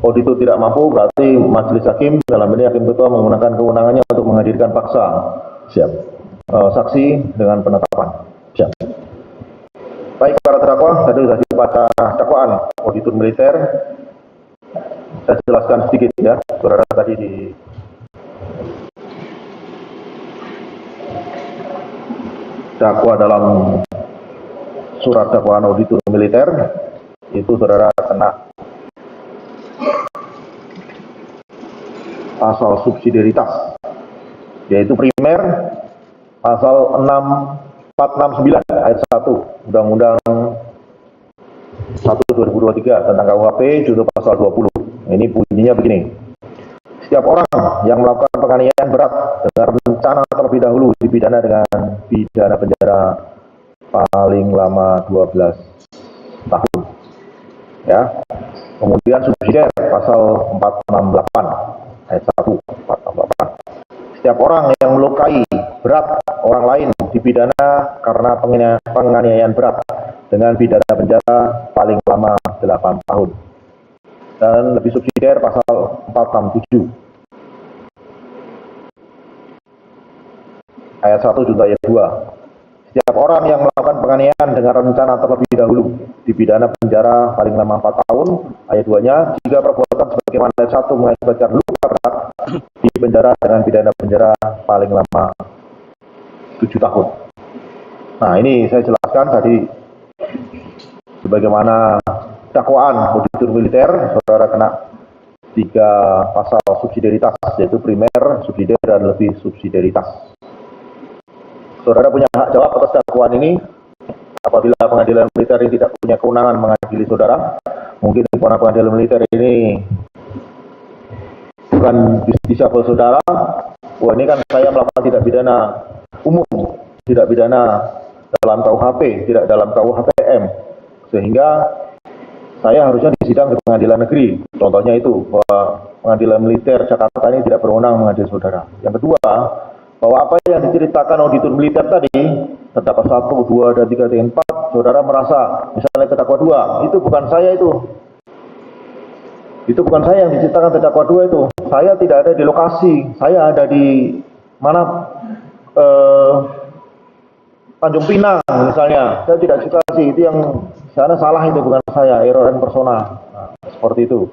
auditor tidak mampu, berarti majelis hakim dalam ini hakim ketua menggunakan kewenangannya untuk menghadirkan paksa. Siap. Saksi dengan penetapan. Siap. Baik, para terdakwa, tadi sudah dibaca dakwaan auditor militer. Saya jelaskan sedikit ya, saudara tadi di dakwa dalam surat dakwaan auditor militer itu saudara kena pasal subsidiaritas, yaitu primer pasal 469 ayat 1 Undang-Undang 1/2023 tentang KUHP junto pasal 20. Ini bunyinya begini. Setiap orang yang melakukan penganiayaan berat dengan rencana terlebih dahulu dipidana dengan pidana penjara paling lama 12 tahun. Ya. Kemudian subsidiar pasal 468 ayat 1 468. Setiap orang yang melukai berat orang lain dipidana karena penganiayaan berat dengan pidana penjara paling lama 8 tahun. Dan lebih subsidiar pasal 467 ayat 1 juga ayat 2. Setiap orang yang melakukan penganiayaan dengan rencana terlebih dahulu dipidana penjara paling lama 4 tahun. Ayat 2-nya, jika perbuatan sebagaimana ayat 1 mengakibatkan luka berat di penjara dengan pidana penjara paling lama 7 tahun. Nah, ini saya jelaskan tadi sebagaimana dakwaan auditor militer, saudara kena 3 pasal subsidiaritas, yaitu primer, subsidiar, dan lebih subsidiaritas. Saudara punya hak jawab atas dakwaan ini. Apabila pengadilan militer ini tidak punya kewenangan mengadili saudara, mungkin pengadilan militer ini bukan disabel saudara. Wah, ini kan saya melakukan tidak pidana umum, tidak pidana dalam KUHP, tidak dalam KUHPM, sehingga saya harusnya disidang di pengadilan negeri. Contohnya itu, bahwa pengadilan militer Jakarta ini tidak berwenang mengadili saudara. Yang kedua, bahwa apa yang diceritakan auditor militer tadi, terdakwa 1, 2, dan 3, dan 4, saudara merasa, misalnya terdakwa 2, itu bukan saya itu. Itu bukan saya yang diceritakan terdakwa 2 itu. Saya tidak ada di lokasi, saya ada di mana, Tanjung Pinang misalnya. Saya tidak di lokasi, itu yang sana salah, itu bukan saya, error and persona. Nah, seperti itu.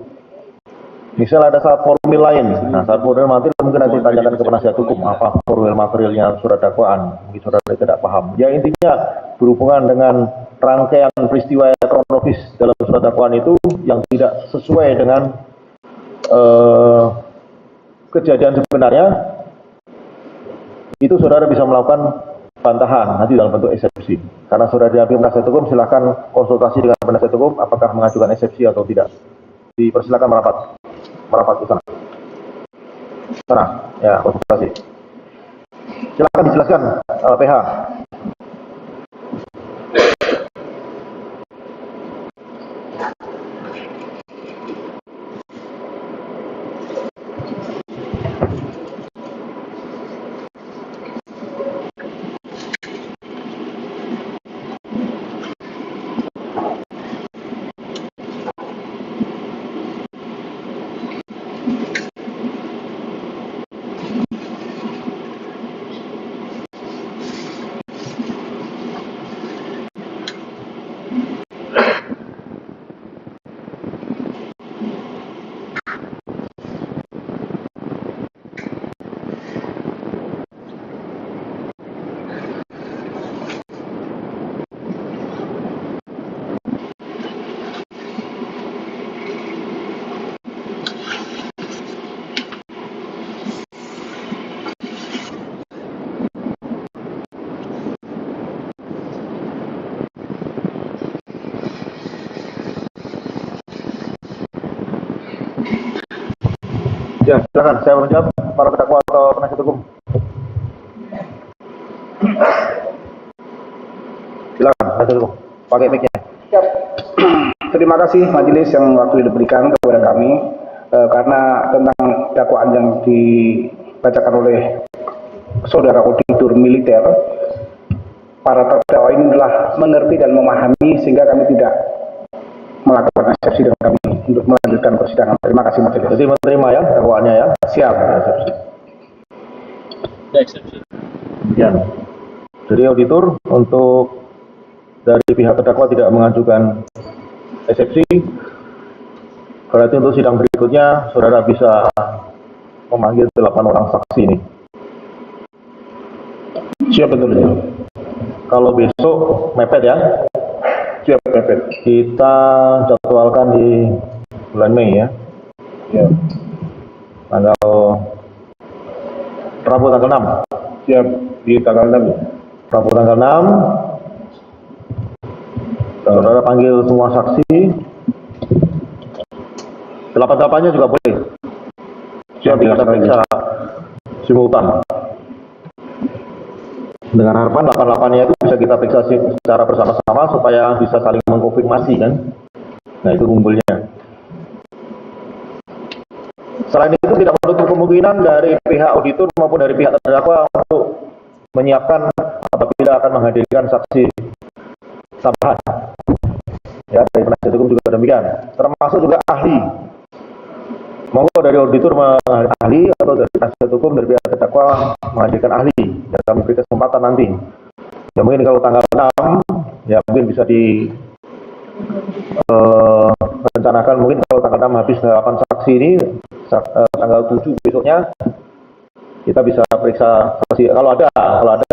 Misal ada saat formil lain, nah saat formil material mungkin nanti tanyakan ke penasihat hukum apa formil materialnya surat dakwaan, mungkin saudara tidak paham. Ya, intinya berhubungan dengan rangkaian peristiwa kronologis dalam surat dakwaan itu yang tidak sesuai dengan kejadian sebenarnya, itu saudara bisa melakukan bantahan nanti dalam bentuk eksepsi. Karena saudara diambil penasihat hukum, silahkan konsultasi dengan penasihat hukum apakah mengajukan eksepsi atau tidak. Dipersilakan merapat ke sana. Ya, konsultasi. Silakan dijelaskan, PH. Ya, silakan saya menjawab para terdakwa atau penasihat hukum. Silakan penasihat hukum, pakai mic-nya. Terima kasih majelis yang waktu diberikan kepada kami karena tentang dakwaan yang dibacakan oleh saudara auditor militer, para terdakwa ini telah mengerti dan memahami sehingga kami tidak melakukan eksepsi dengan kami. untuk melanjutkan persidangan. Terima kasih Majelis. Jadi menerima ya dakwaannya ya. Siap. Demikian. Jadi auditor untuk dari pihak terdakwa tidak mengajukan eksepsi. Berarti untuk sidang berikutnya saudara bisa memanggil 8 orang saksi ini. Siap betul ya. Kalau besok mepet ya. Siap mepet. Kita jadwalkan di bulan Mei ya. Ya. Tanggal Rabu tanggal 6. Siap di tanggal 6. Rabu tanggal 6. Saudara panggil semua saksi. 8-8-nya juga boleh. Siap Nanti kita periksa simultan. Dengan harapan 8-8-nya itu bisa kita periksa secara bersama-sama supaya bisa saling mengkonfirmasi kan. Nah itu kumpulnya. Selain itu tidak menutup kemungkinan dari pihak auditor maupun dari pihak terdakwa untuk menyiapkan apabila akan menghadirkan saksi tambahan. Ya, dari penasihat hukum juga demikian. Termasuk juga ahli. Monggo dari auditor ahli atau dari penasihat hukum dari pihak terdakwa menghadirkan ahli. Ya, kami beri kesempatan nanti. Ya mungkin kalau tanggal 6 ya mungkin bisa di rencanakan mungkin kalau tanggal 6 habis 8 saksi ini tanggal 7 besoknya kita bisa periksa saksi kalau ada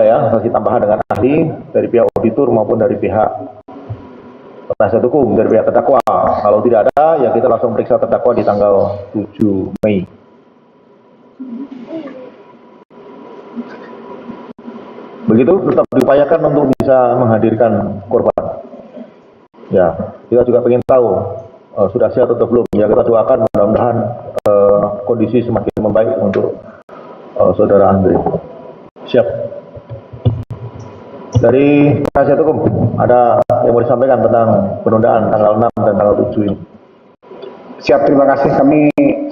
ya saksi tambahan dengan ahli dari pihak auditor maupun dari pihak penasihat hukum dari pihak terdakwa. Kalau tidak ada ya kita langsung periksa terdakwa di tanggal 7 Mei. Begitu tetap diupayakan untuk bisa menghadirkan korban. Ya, kita juga ingin tahu sudah siap atau belum. Ya, kita doakan mudah-mudahan kondisi semakin membaik untuk saudara Andre. Siap. Dari penasihat hukum, ada yang mau disampaikan tentang penundaan tanggal 6 dan tanggal 7 ini? Siap, terima kasih. Kami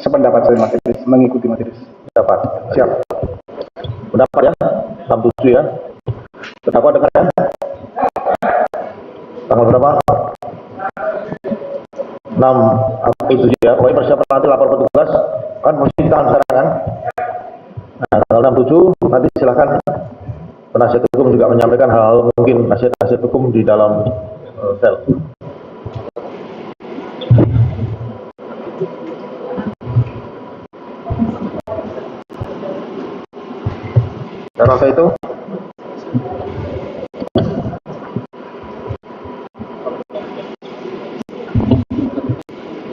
sependapat saya Majelis, mengikuti Majelis. Dapat. Siap. Pendapat ya, 6-7 ya. Terdakwa dengar ya. Tanggal berapa? 6 itu ya. Pokoknya persiapan nanti lapor petugas. Kan posisi tahan sekarang kan. Nah, tanggal 6-7 nanti silakan penasihat hukum juga menyampaikan hal mungkin nasihat-nasihat hukum di dalam sel. Saya rasa itu.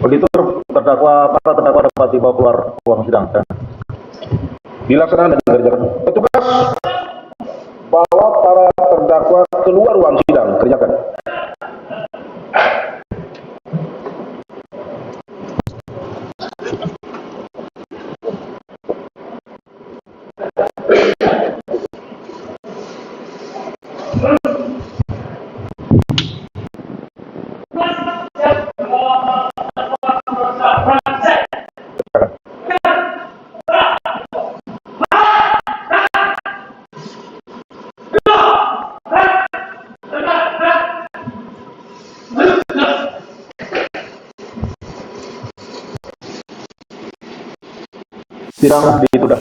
Begitu para terdakwa dapat dibawa keluar ruang sidang. Dilaksanakan dan dikerjakan. Petugas bawa para terdakwa keluar ruang sidang. Kerjakan. Sidang ditunda.